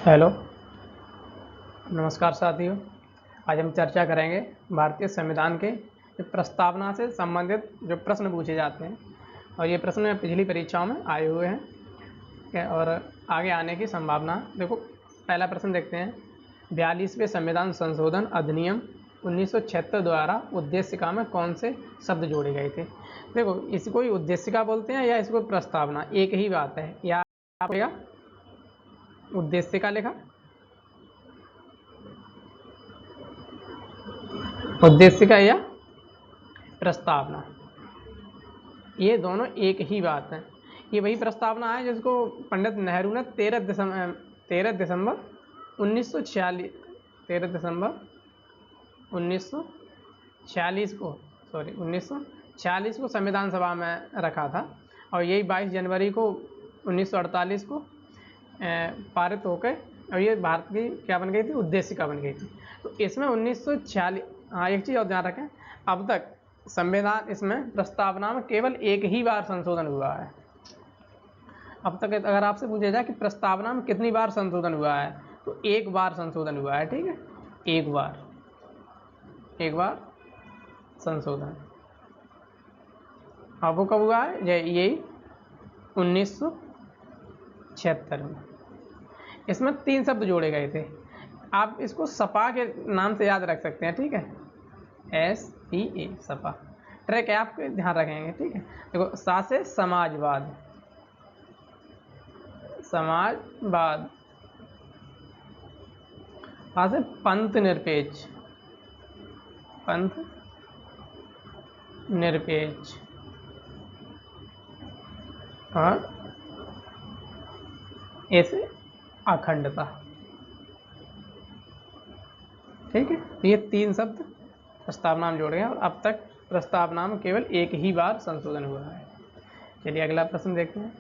Hello, नमस्कार साथियों। आज हम चर्चा करेंगे भारतीय संविधान के प्रस्तावना से संबंधित जो प्रश्न पूछे जाते हैं, और ये प्रश्न पिछली परीक्षाओं में आए हुए हैं और आगे आने की संभावना। देखो, पहला प्रश्न देखते हैं। 42वें संविधान संशोधन अधिनियम 1976 द्वारा उद्देशिका में कौन से शब्द जोड़े गए थे? देखो, इसको ही उद्देशिका बोलते हैं या इसको प्रस्तावना, एक ही बात है। या आपका उद्देशिका लिखा, उद्देशिका या प्रस्तावना, ये दोनों एक ही बात है। ये वही प्रस्तावना है जिसको पंडित नेहरू ने 13 दिसंबर 1946 को संविधान सभा में रखा था, और यही 22 जनवरी को 1948 को पारित होकर, और ये भारत की क्या बन गई थी? उद्देशिका बन गई थी। तो इसमें 1946, हाँ, एक चीज़ और ध्यान रखें, अब तक संविधान इसमें प्रस्तावना में केवल एक ही बार संशोधन हुआ है। अब तक अगर आपसे पूछा जाए कि प्रस्तावना में कितनी बार संशोधन हुआ है, तो एक बार संशोधन हुआ है। ठीक है, एक बार संशोधन। अब वो कब हुआ है? यही 1976 में। इसमें 3 शब्द जोड़े गए थे। आप इसको सपा के नाम से याद रख सकते हैं। ठीक है, SPA, सपा। ट्रैक है, आपके ध्यान रखेंगे। ठीक है, देखो, सा से समाजवाद, सा से पंथ निरपेक्ष, और ऐसे अखंडता। ठीक है, ये 3 शब्द प्रस्तावना में जोड़े हैं, और अब तक प्रस्तावना में केवल एक ही बार संशोधन हुआ है। चलिए अगला प्रश्न देखते हैं।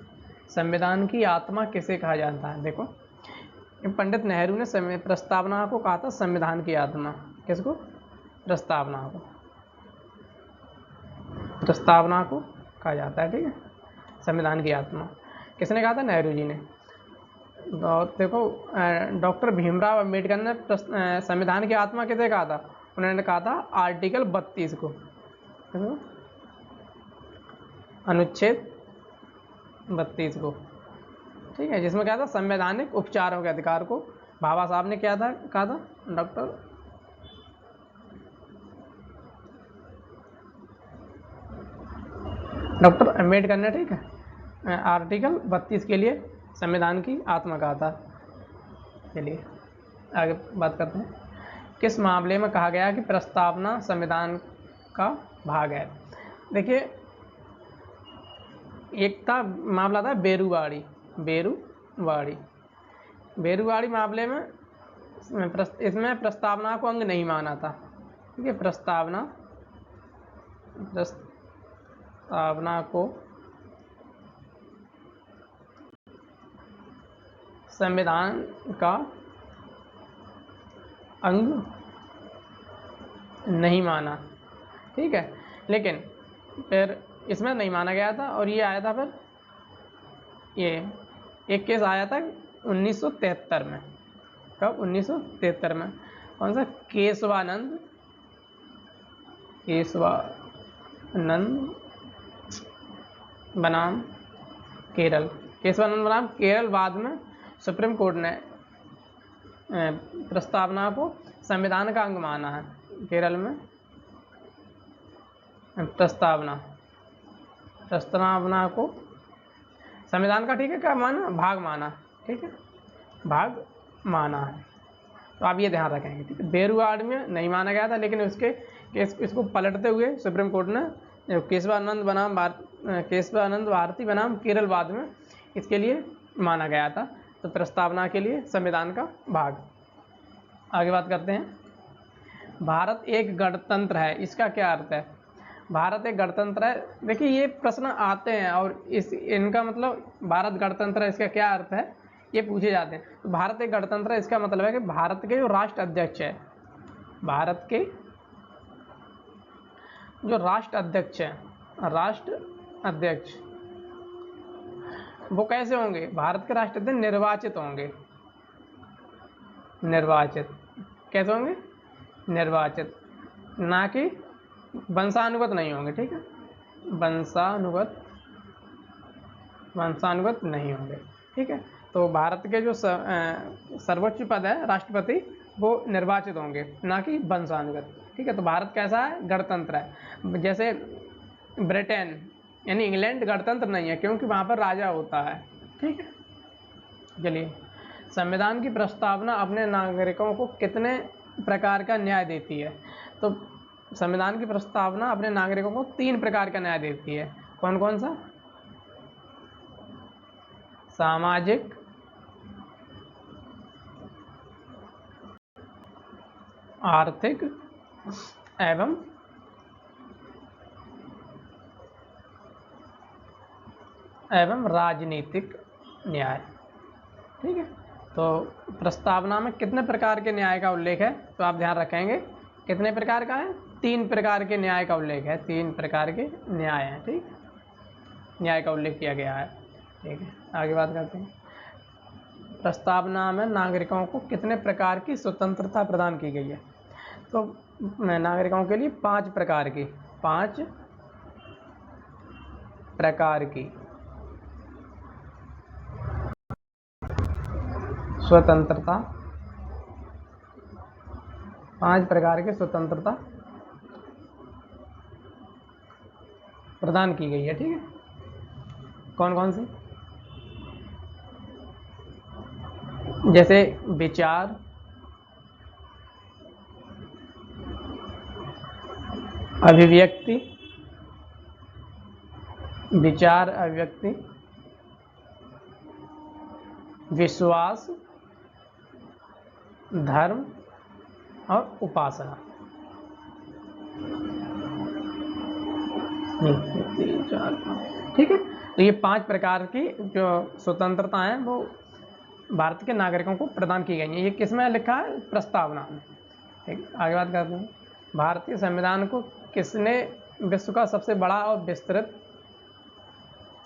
संविधान की आत्मा किसे कहा जाता है? देखो, पंडित नेहरू ने प्रस्तावना को कहा था संविधान की आत्मा। किसको? प्रस्तावना को कहा जाता है। ठीक है, संविधान की आत्मा किसने कहा था? नेहरू जी ने। और देखो, डॉक्टर भीमराव अंबेडकर ने संविधान की आत्मा किसे कहा था? उन्होंने कहा था आर्टिकल 32 को, अनुच्छेद 32 को। ठीक है, जिसमें क्या था? संवैधानिक उपचारों के अधिकार को बाबा साहब ने क्या था कहा था? डॉक्टर अंबेडकर ने, ठीक है, आर्टिकल 32 के लिए संविधान की आत्मा कहा था। चलिए आगे बात करते हैं। किस मामले में कहा गया कि प्रस्तावना संविधान का भाग है? देखिए, एक था मामला था बेरूवाड़ी मामले में इसमें प्रस्तावना को अंग नहीं माना था। ठीक है, प्रस्तावना को संविधान का अंग नहीं माना। ठीक है, लेकिन फिर इसमें नहीं माना गया था, और ये आया था, फिर ये एक केस आया था 1973 में। कब? 1973 में। कौन सा? केशवानंद बनाम केरल। बाद में सुप्रीम कोर्ट ने प्रस्तावना को संविधान का अंग माना है। केरल में प्रस्तावना को संविधान का, ठीक है, क्या माना? भाग माना। ठीक है, भाग माना है। तो आप ये ध्यान रखेंगे। ठीक है, बेरूवाड़ में नहीं माना गया था, लेकिन इसको पलटते हुए सुप्रीम कोर्ट ने केशवानंद भारती बनाम केरल बाद में इसके लिए माना गया था। तो प्रस्तावना के लिए संविधान का भाग। आगे बात करते हैं। भारत एक गणतंत्र है, इसका क्या अर्थ है? भारत एक गणतंत्र है। देखिए, ये प्रश्न आते हैं, और इनका मतलब भारत गणतंत्र है, इसका क्या अर्थ है, ये पूछे जाते हैं। तो भारत एक गणतंत्र है, इसका मतलब है कि भारत के जो राष्ट्र अध्यक्ष है, भारत के जो राष्ट्र अध्यक्ष वो कैसे होंगे? भारत के राष्ट्र अध्यक्ष निर्वाचित होंगे। निर्वाचित। कैसे होंगे? निर्वाचित, ना कि वंशानुगत नहीं होंगे। ठीक है, वंशानुगत नहीं होंगे। ठीक है, तो भारत के जो सर्वोच्च पद है राष्ट्रपति, वो निर्वाचित होंगे, ना कि वंशानुगत। ठीक है, तो भारत कैसा है? गणतंत्र है। जैसे ब्रिटेन यानी इंग्लैंड गणतंत्र नहीं है, क्योंकि वहाँ पर राजा होता है। ठीक है, चलिए, संविधान की प्रस्तावना अपने नागरिकों को कितने प्रकार का न्याय देती है? तो संविधान की प्रस्तावना अपने नागरिकों को 3 प्रकार का न्याय देती है। कौन कौन सा? सामाजिक, आर्थिक एवं राजनीतिक न्याय। ठीक है, तो प्रस्तावना में कितने प्रकार के न्याय का उल्लेख है? तो आप ध्यान रखेंगे कितने प्रकार का है? 3 प्रकार के न्याय का उल्लेख है। 3 प्रकार के न्याय हैं। ठीक, न्याय का उल्लेख किया गया है। ठीक है, आगे बात करते हैं। प्रस्तावना में नागरिकों को कितने प्रकार की स्वतंत्रता प्रदान की गई है? तो नागरिकों के लिए 5 प्रकार की स्वतंत्रता, 5 प्रकार की स्वतंत्रता प्रदान की गई है। ठीक है, कौन कौन सी? जैसे विचार, अभिव्यक्ति, विश्वास, धर्म और उपासना। 3 4 5। ठीक है, तो ये 5 प्रकार की जो स्वतंत्रता है वो भारत के नागरिकों को प्रदान की गई है। ये किस में लिखा है? प्रस्तावना में। ठीक, आगे बात करते हैं। भारतीय संविधान को किसने विश्व का सबसे बड़ा और विस्तृत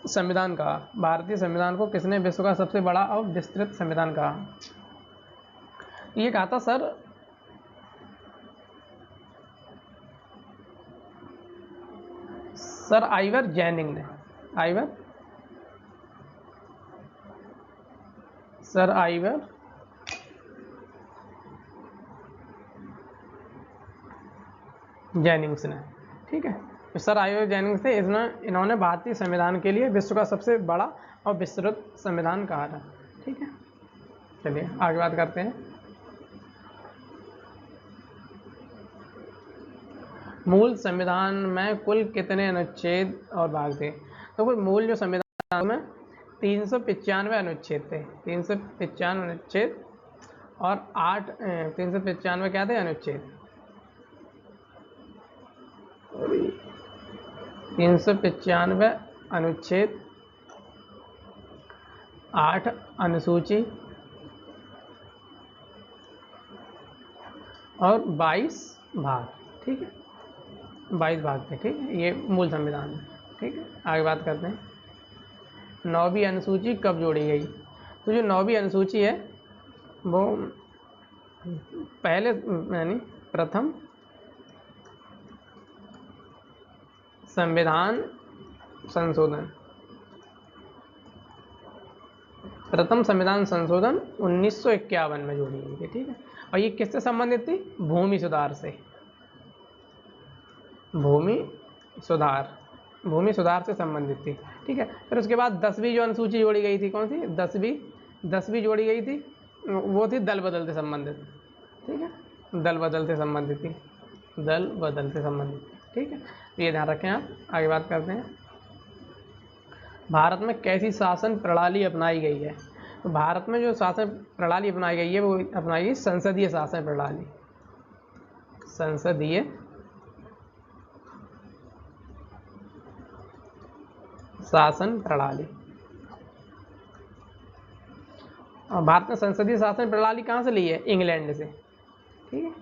संविधान कहा? भारतीय संविधान को किसने विश्व का सबसे बड़ा और विस्तृत संविधान कहा? ये कहा था सर आइवर जैनिंग ने। सर आइवर जेनिंग्स ने। ठीक है, तो सर आइवर जेनिंग्स थे, इन्होंने भारतीय संविधान के लिए विश्व का सबसे बड़ा और विस्तृत संविधान कहा था। ठीक है, चलिए आगे बात करते हैं। मूल संविधान में कुल कितने अनुच्छेद और भाग थे? तो कोई मूल जो संविधान में 395 अनुच्छेद थे। 395 अनुच्छेद और 395 क्या थे? अनुच्छेद। 395 अनुच्छेद, 8 अनुसूची और 22 भाग। ठीक है, 22 भाग थे। ठीक है, ये मूल संविधान है। ठीक है, आगे बात करते हैं। 9वीं अनुसूची कब जोड़ी गई? तो जो 9वीं अनुसूची है वो पहले यानी प्रथम संविधान संशोधन 1951 में जोड़ी गई थी। ठीक है, और ये किससे संबंधित थी? भूमि सुधार से। भूमि सुधार से संबंधित थी। ठीक है, फिर उसके बाद 10वीं जो अनुसूची जोड़ी गई थी, कौन सी? 10वीं जोड़ी गई थी, वो थी दल बदल से संबंधित। ठीक है, दल बदल से संबंधित थी। ठीक है, तो ये ध्यान रखें आप। आगे बात करते हैं। भारत में कैसी शासन प्रणाली अपनाई गई है? तो भारत में जो शासन प्रणाली अपनाई गई है वो अपनाई गई संसदीय शासन प्रणाली। संसदीय शासन प्रणाली। और भारत में संसदीय शासन प्रणाली कहाँ से ली है? इंग्लैंड से। ठीक है,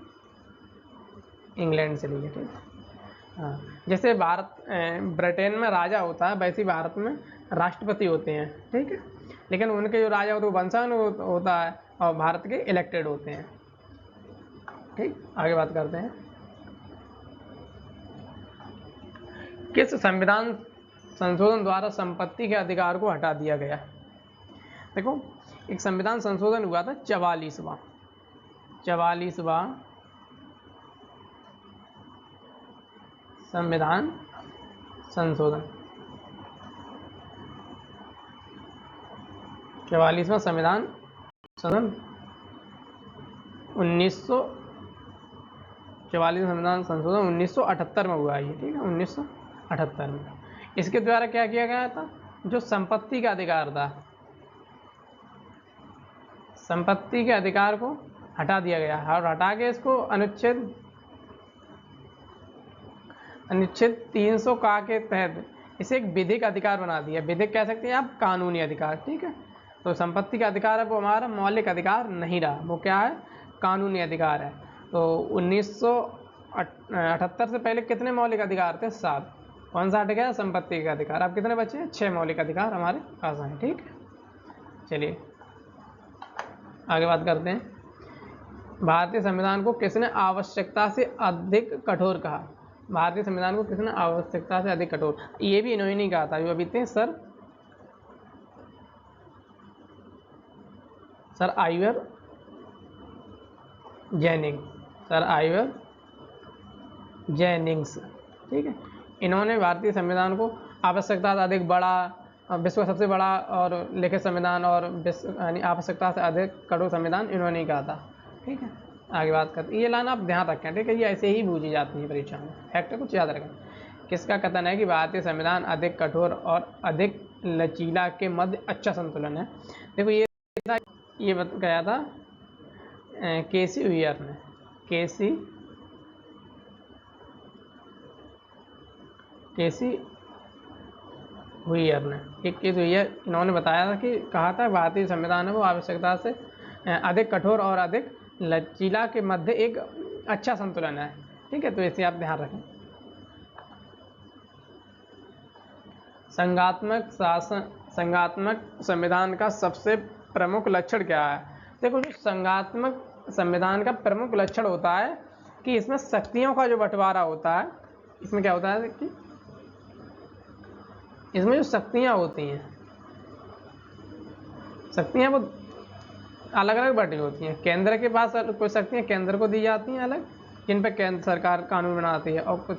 इंग्लैंड से ली है। ठीक है, हाँ, जैसे ब्रिटेन में राजा होता है, वैसे ही भारत में राष्ट्रपति होते हैं। ठीक है, लेकिन उनके जो राजा होते हैं वो वंशानुगत होता है और भारत के इलेक्टेड होते हैं। ठीक, आगे बात करते हैं। किस संविधान संशोधन द्वारा संपत्ति के अधिकार को हटा दिया गया? देखो, एक संविधान संशोधन हुआ था 44वां संविधान संशोधन, 44वां संविधान संशोधन 1978 में हुआ ये। ठीक है, 1978 में। इसके द्वारा क्या किया गया था? जो संपत्ति का अधिकार था, संपत्ति के अधिकार को हटा दिया गया और हटा के इसको अनुच्छेद 300 का के तहत इसे एक विधिक अधिकार बना दिया। विधिक कह सकते हैं आप, कानूनी अधिकार। ठीक है, तो संपत्ति का अधिकार है वो हमारा मौलिक अधिकार नहीं रहा, वो क्या है? कानूनी अधिकार है। तो 1978 से पहले कितने मौलिक अधिकार थे? 7। कौन सा हट गया? संपत्ति का अधिकार। अब कितने बचे? 6 मौलिक अधिकार हमारे पास हैं। ठीक है, चलिए आगे बात करते हैं। भारतीय संविधान को किसने आवश्यकता से अधिक कठोर कहा? भारतीय संविधान को किसने आवश्यकता से अधिक कठोर? ये भी इन्होंने नहीं कहा था, जो अभी थे सर आइवर जेनिंग्स। ठीक है, इन्होंने भारतीय संविधान को आवश्यकता से अधिक बड़ा, विश्व का सबसे बड़ा और लिखित संविधान और यानी आवश्यकता से अधिक कठोर संविधान इन्होंने नहीं कहा था। ठीक है, आगे बात करते हैं। ये लाना आप ध्यान रखें। ठीक है, ये ऐसे ही पूछी जाती है परीक्षा में, फैक्ट कुछ याद रखें। किसका कथन है कि भारतीय संविधान अधिक कठोर और अधिक लचीला के मध्य अच्छा संतुलन है? देखो, ये गया था केसी हुइयर ने। इन्होंने बताया था कि कहा था भारतीय संविधान है वो आवश्यकता से अधिक कठोर और अधिक लचीला के मध्य एक अच्छा संतुलन है। ठीक है, तो इसे आप ध्यान रखें। संघात्मक संविधान का सबसे प्रमुख लक्षण क्या है? देखो, जो संघात्मक संविधान का प्रमुख लक्षण होता है कि इसमें शक्तियों का जो बंटवारा होता है। इसमें क्या होता है कि इसमें जो शक्तियाँ होती हैं, शक्तियाँ वो अलग अलग बटी होती हैं। केंद्र के पास कुछ शक्तियाँ केंद्र को दी जाती हैं अलग, जिन पर केंद्र सरकार कानून बनाती है, और कुछ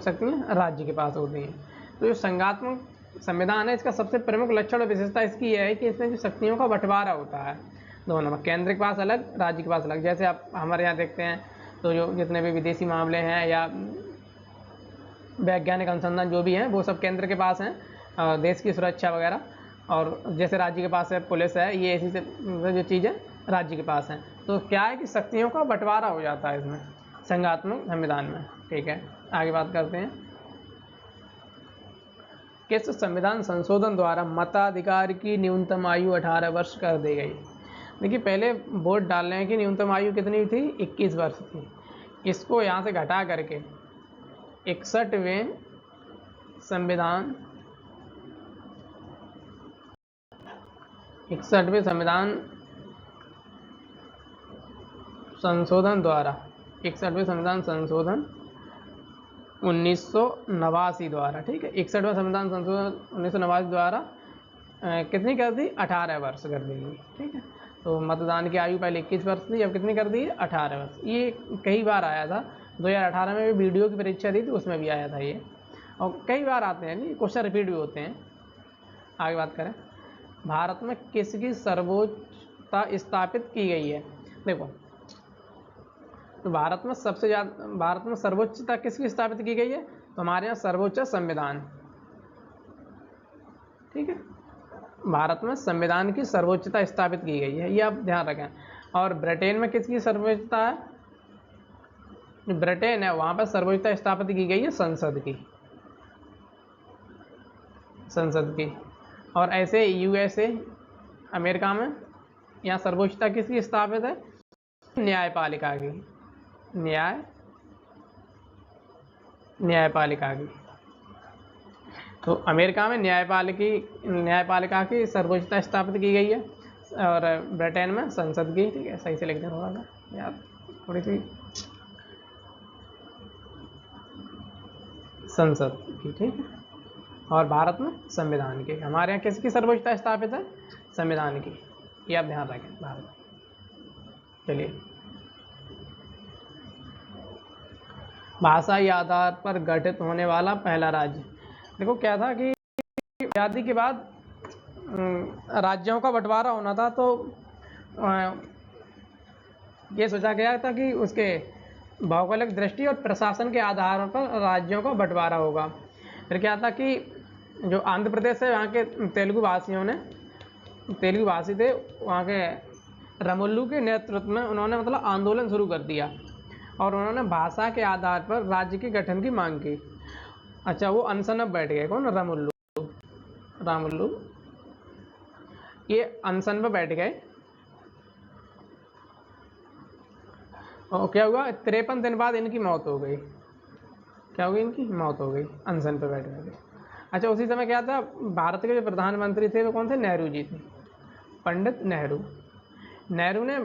शक्तियाँ राज्य के पास होती हैं। तो जो संघात्मक संविधान है, इसका सबसे प्रमुख लक्षण और विशेषता इसकी यह है कि इसमें जो शक्तियों का बंटवारा होता है दोनों में, केंद्र के पास अलग, राज्य के पास अलग। जैसे आप हमारे यहाँ देखते हैं तो जो जितने भी विदेशी मामले हैं या वैज्ञानिक अनुसंधान जो भी हैं वो सब केंद्र के पास हैं, देश की सुरक्षा वगैरह। और जैसे राज्य के पास है पुलिस है, ये ऐसी जो चीज़ें राज्य के पास हैं। तो क्या है कि शक्तियों का बंटवारा हो जाता है इसमें संघात्मक संविधान में। ठीक है, आगे बात करते हैं। किस संविधान संशोधन द्वारा मताधिकार की न्यूनतम आयु 18 वर्ष कर दी गई? देखिए, पहले वोट डालने की न्यूनतम आयु कितनी थी? 21 वर्ष थी। इसको यहाँ से घटा करके 61वें संविधान संशोधन द्वारा 61वें संविधान संशोधन 1989 द्वारा, ठीक है, 61वां संविधान संशोधन 1989 द्वारा कितनी कर दी? 18 वर्ष कर दी गई। ठीक है, तो मतदान की आयु पहले 21 वर्ष थी, अब कितनी कर दी? 18 वर्ष। ये कई बार आया था, 2018 में भी वीडियो की परीक्षा दी थी, उसमें भी आया था ये, और कई बार आते हैं, नहीं क्वेश्चन रिपीट भी होते हैं। आगे बात करें, भारत में किसकी सर्वोच्चता स्थापित की गई है? देखो, तो भारत में सर्वोच्चता किसकी स्थापित की गई है? तो हमारे यहाँ सर्वोच्च संविधान। ठीक है, भारत में संविधान की सर्वोच्चता स्थापित की गई है, ये आप ध्यान रखें। और ब्रिटेन में किसकी सर्वोच्चता है? ब्रिटेन है, वहाँ पर सर्वोच्चता स्थापित की गई है संसद की। और ऐसे यूएसए अमेरिका में यहाँ सर्वोच्चता किसकी स्थापित है? न्यायपालिका की। न्यायपालिका की। तो अमेरिका में न्यायपालिका की सर्वोच्चता स्थापित की गई है, और ब्रिटेन में संसद की। ठीक है, सही से लिख देना थोड़ा सा यार, थोड़ी सी संसद की। ठीक है, और भारत में संविधान की। हमारे यहाँ किसकी सर्वोच्चता स्थापित है? संविधान की, ये आप ध्यान रखें भारत। चलिए, भाषाई आधार पर गठित होने वाला पहला राज्य। देखो क्या था कि आज़ादी के बाद राज्यों का बंटवारा होना था, तो ये सोचा गया था कि उसके भौगोलिक दृष्टि और प्रशासन के आधार पर राज्यों का बंटवारा होगा। फिर क्या था कि जो आंध्र प्रदेश है, वहाँ के तेलुगु भाषी थे, वहाँ के रमुल्लू के नेतृत्व में उन्होंने मतलब आंदोलन शुरू कर दिया, और उन्होंने भाषा के आधार पर राज्य के गठन की मांग की। अच्छा, वो अनशन में बैठ गए। कौन? रामुल्लू ये अनशन पर बैठ गए, और क्या हुआ, 53 दिन बाद इनकी मौत हो गई। क्या हो गई? इनकी मौत हो गई, अनशन पर बैठ गए। अच्छा, उसी समय क्या था, भारत के जो प्रधानमंत्री थे वो कौन थे? नेहरू जी थे, पंडित नेहरू ने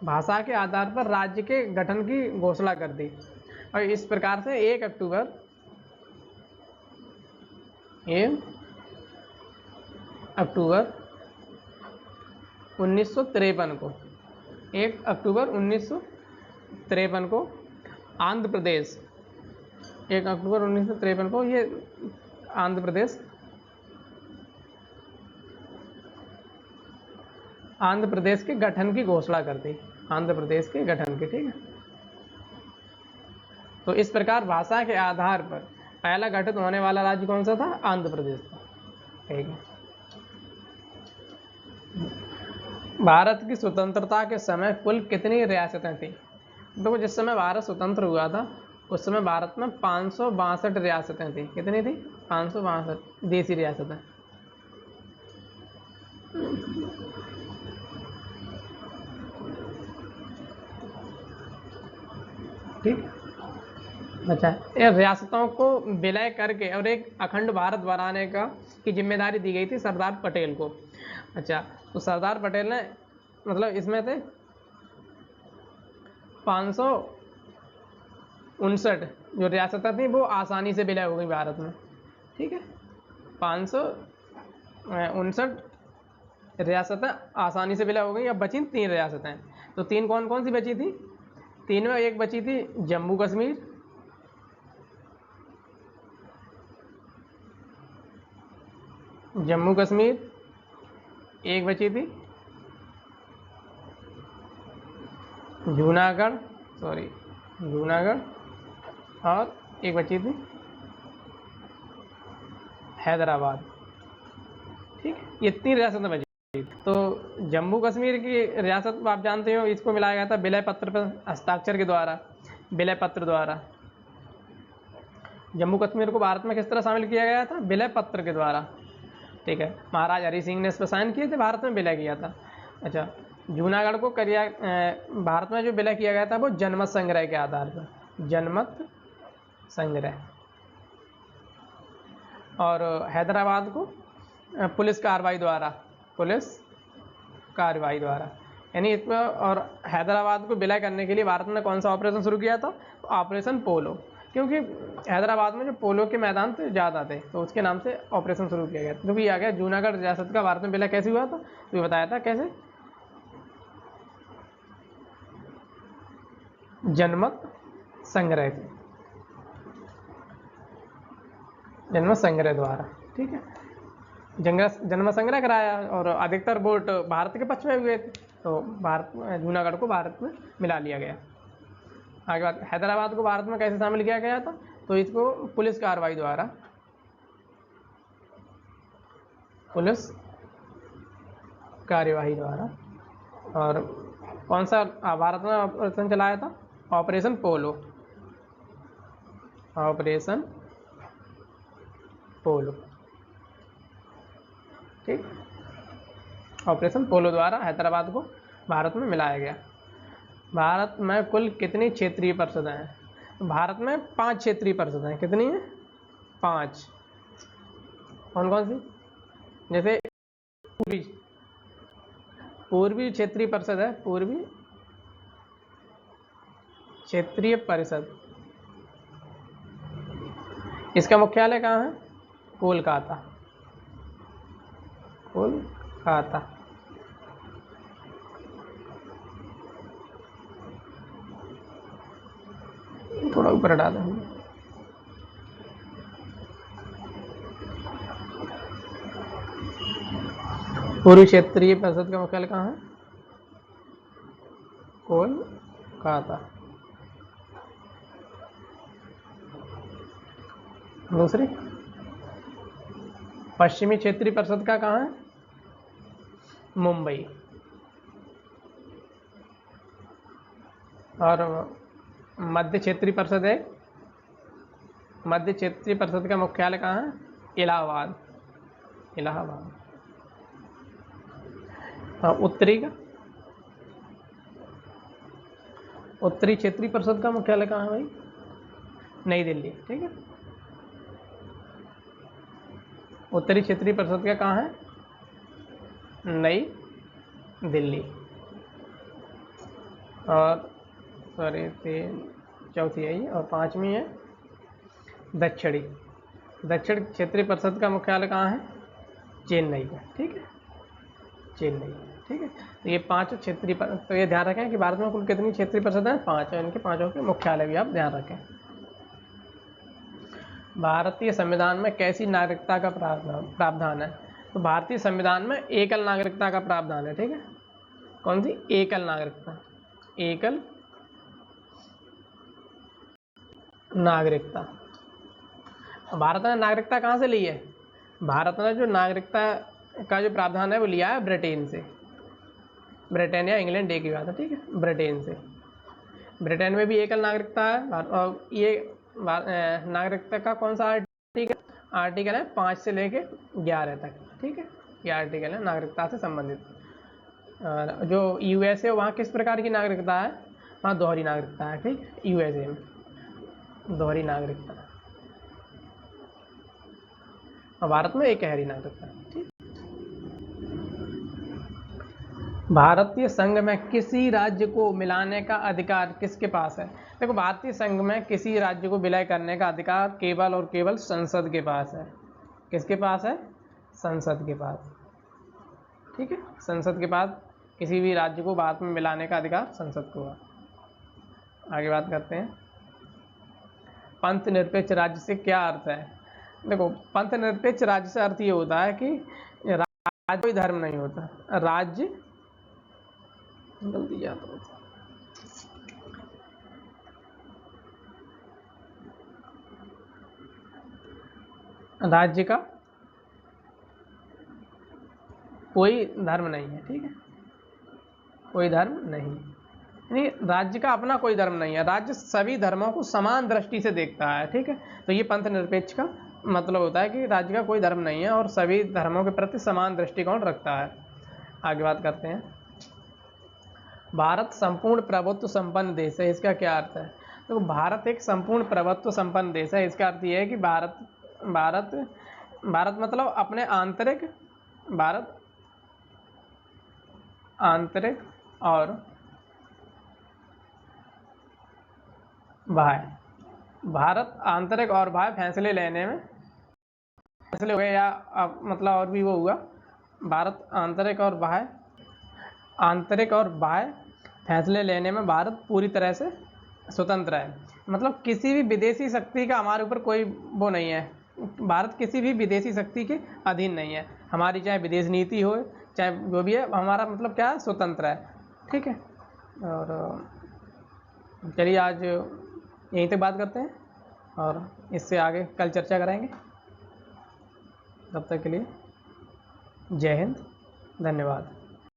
भाषा के आधार पर राज्य के गठन की घोषणा कर दी, और इस प्रकार से 1 अक्टूबर 1953 को 1 अक्टूबर 1953 को आंध्र प्रदेश 1 अक्टूबर 1953 को ये आंध्र प्रदेश के गठन की घोषणा कर दी। आंध्र प्रदेश के गठन की। ठीक है, तो इस प्रकार भाषा के आधार पर पहला गठित होने वाला राज्य कौन सा था? आंध्र प्रदेश था। ठीक है, भारत की स्वतंत्रता के समय कुल कितनी रियासतें थी? देखो, जिस समय भारत स्वतंत्र हुआ था उस समय भारत में 562 रियासतें थी। कितनी थी? 562 देसी रियासतें। ठीक। अच्छा, ये रियासतों को विलय करके और एक अखंड भारत बनाने की जिम्मेदारी दी गई थी सरदार पटेल को। अच्छा, तो सरदार पटेल ने मतलब इसमें थे 559 जो रियासतें थी वो आसानी से विलय हो गई भारत में। ठीक है, 559 रियासतें आसानी से विलय हो गई। अब बची 3 रियासतें, तो 3 कौन कौन सी बची थी? 3 में एक बची थी जम्मू कश्मीर, एक बची थी जूनागढ़, और एक बची थी हैदराबाद। ठीक है, ये 3 रियासतें बची। तो जम्मू कश्मीर की रियासत आप जानते हो, इसको मिलाया गया था विलय पत्र पर हस्ताक्षर के द्वारा, विलय पत्र द्वारा। जम्मू कश्मीर को भारत में किस तरह शामिल किया गया था? विलय पत्र के द्वारा। ठीक है, महाराज हरि सिंह ने इस पर साइन किए थे, भारत में विलय किया था। अच्छा, जूनागढ़ को भारत में जो विलय किया गया था वो जनमत संग्रह के आधार पर, जनमत संग्रह। और हैदराबाद को पुलिस कार्रवाई द्वारा, यानी इसमें। और हैदराबाद को विलय करने के लिए भारत ने कौन सा ऑपरेशन शुरू किया था? ऑपरेशन पोलो, क्योंकि हैदराबाद में जो पोलो के मैदान थे ज़्यादा थे, तो उसके नाम से ऑपरेशन शुरू किया गया। तो भी आ गया जूनागढ़ रियासत का भारत में विलय कैसे हुआ था, तो ये बताया था कैसे, जनमत संग्रह द्वारा। ठीक है, जनमत संग्रह कराया, और अधिकतर वोट भारत के पक्ष में हुए थे, तो जूनागढ़ को भारत में मिला लिया गया। आगे बात, हैदराबाद को भारत में कैसे शामिल किया गया था? तो इसको पुलिस कार्रवाई द्वारा, और कौन सा भारत में ऑपरेशन चलाया था? ऑपरेशन पोलो। ठीक, ऑपरेशन पोलो द्वारा हैदराबाद को भारत में मिलाया गया। भारत में कुल कितनी क्षेत्रीय परिषदें हैं? भारत में 5 क्षेत्रीय परिषदें हैं। कितनी हैं? 5 कौन कौन सी? जैसे पूर्वी क्षेत्रीय परिषद है, पूर्वी क्षेत्रीय परिषद, इसका मुख्यालय कहाँ है? कोलकाता, कोलकाता। थोड़ा ऊपर हटा दें। पूर्वी क्षेत्रीय परिषद का मुख्यालय कहाँ है? कोलकाता। दूसरी पश्चिमी क्षेत्रीय परिषद का कहाँ है? मुंबई। और मध्य क्षेत्रीय परिषद है, मध्य क्षेत्रीय परिषद का मुख्यालय कहाँ है? इलाहाबाद, इलाहाबाद। उत्तरी का, उत्तरी क्षेत्रीय परिषद का मुख्यालय कहाँ है भाई? नई दिल्ली, ठीक है। उत्तरी क्षेत्रीय परिषद का कहाँ है? नई दिल्ली। और सॉरी चौथी है ये, और पांचवी है दक्षिणी, दक्षिण क्षेत्रीय परिषद का मुख्यालय कहाँ है? चेन्नई का, ठीक है, चेन्नई, ठीक है। तो ये 5 क्षेत्रीय, तो ये ध्यान रखें कि भारत में कुल कितनी क्षेत्रीय परिषद है? 5, और इनके 5 के मुख्यालय भी आप ध्यान रखें। भारतीय संविधान में कैसी नागरिकता का प्रावधान है? तो भारतीय संविधान में एकल नागरिकता का प्रावधान है, ठीक है। कौन सी? एकल नागरिकता, एकल नागरिकता। भारत ने नागरिकता कहाँ से ली है? भारत ने जो नागरिकता का जो प्रावधान है वो लिया है ब्रिटेन से, ब्रिटेन या इंग्लैंड एक ही बात है, ठीक है, ब्रिटेन से। ब्रिटेन में भी एकल नागरिकता है, और ये नागरिकता का कौन सा आर्टिकल? आर्टिकल है 5 से लेके 11 तक, ठीक है, ये आर्टिकल है नागरिकता से संबंधित। जो यूएसए है वहाँ किस प्रकार की नागरिकता है? वहाँ दोहरी नागरिकता है, ठीक, यूएसए में दोहरी नागरिकता, और भारत में एकहरी नागरिकता, ठीक। भारतीय संघ में किसी राज्य को मिलाने का अधिकार किसके पास है? देखो, भारतीय संघ में किसी राज्य को विलय करने का अधिकार केवल और केवल संसद के पास है। किसके पास है? संसद के पास, ठीक है, संसद के पास किसी भी राज्य को भारत में मिलाने का अधिकार संसद को है। आगे बात करते हैं, पंथ निरपेक्ष राज्य से क्या अर्थ है? देखो, पंथ निरपेक्ष राज्य से अर्थ ये होता है कि राज्य कोई धर्म नहीं होता, राज्य गलती याद होता, राज्य का कोई धर्म नहीं है, ठीक है, कोई धर्म नहीं, यानी राज्य का अपना कोई धर्म नहीं है, राज्य सभी धर्मों को समान दृष्टि से देखता है, ठीक है। तो ये पंथ निरपेक्ष का मतलब होता है कि राज्य का कोई धर्म नहीं है और सभी धर्मों के प्रति समान दृष्टिकोण रखता है। आगे बात करते हैं, भारत संपूर्ण प्रभुत्व संपन्न देश है, इसका क्या अर्थ है? तो भारत एक संपूर्ण प्रभुत्व संपन्न देश है, इसका अर्थ यह है कि भारत मतलब अपने आंतरिक, भारत आंतरिक और बाह्य, भारत आंतरिक और बाह्य फैसले लेने में, फैसले हो गए या मतलब और भी वो हुआ, भारत आंतरिक और बाह्य फैसले लेने में भारत पूरी तरह से स्वतंत्र है। मतलब किसी भी विदेशी शक्ति का हमारे ऊपर कोई वो नहीं है, भारत किसी भी विदेशी शक्ति के अधीन नहीं है, हमारी चाहे विदेश नीति हो चाहे जो भी है, हमारा मतलब क्या है? स्वतंत्र है, ठीक है। और चलिए आज यहीं तक बात करते हैं और इससे आगे कल चर्चा करेंगे। तब तक के लिए जय हिंद, धन्यवाद।